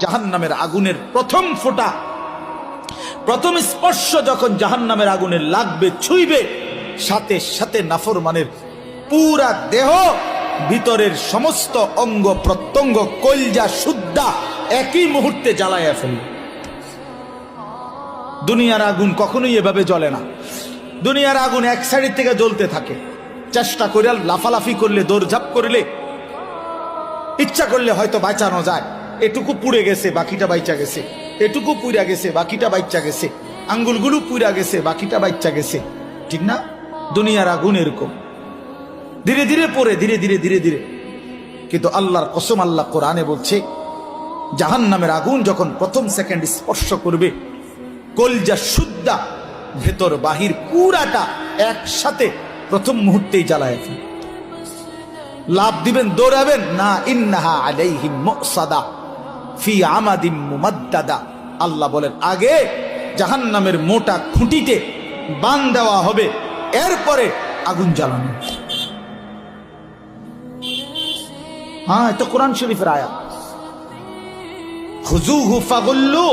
জাহান্নামের আগুনের প্রথম ফোঁটা, প্রথম স্পর্শ যখন জাহান্নামের আগুনের লাগবে, ছুঁইবে, সাথে সাথে নাফরমানের পুরা দেহ, ভিতরের সমস্ত অঙ্গ প্রত্যঙ্গ, কলজা সুদ্ধা একই মুহূর্তে জ্বালাইয়া ফেলবে। দুনিয়ার আগুন কখনোই এভাবে জ্বলে না। দুনিয়ার আগুন এক সাইড থেকে জ্বলতে থাকে। চেষ্টা করে লাফালাফি করলে, দৌড়ঝাঁপ করলে, ইচ্ছা করলে হয়তো বাঁচানো যায়। এটুকু পুড়ে গেছে, বাকিটা বাইচা গেছে। এটুকু পুড়া গেছে, বাকিটা বাইচা গেছে। আঙ্গুলগুলো পুড়া গেছে, বাকিটা বাইচা গেছে। ঠিক না? দুনিয়ার আগুন এরকম ধীরে ধীরে পড়ে, ধীরে ধীরে ধীরে ধীরে। কিন্তু আল্লাহর কসম, আল্লাহ কোরআনে বলছে, জাহান্নামের আগুন যখন প্রথম সেকেন্ড স্পর্শ করবে, কলজা সুদ্ধা ভেতর বাহির পুরাটা একসাথে প্রথম মুহূর্তেই জ্বালায় ফেলে। লাভ দিবেন, দৌড়াবেন না। ইন্নাহা আলাইহিম মুসাদা ফি আমাদিম মুমাদ্দাদা। আল্লাহ বলেন, আগে জাহান্নামের মোটা খুঁটিতে বান দেওয়া হবে, এরপরে আগুন জ্বালানো। হ্যাঁ, এটা কোরআন শরীফের আয়াত। খুযুহু ফাগুল্লু।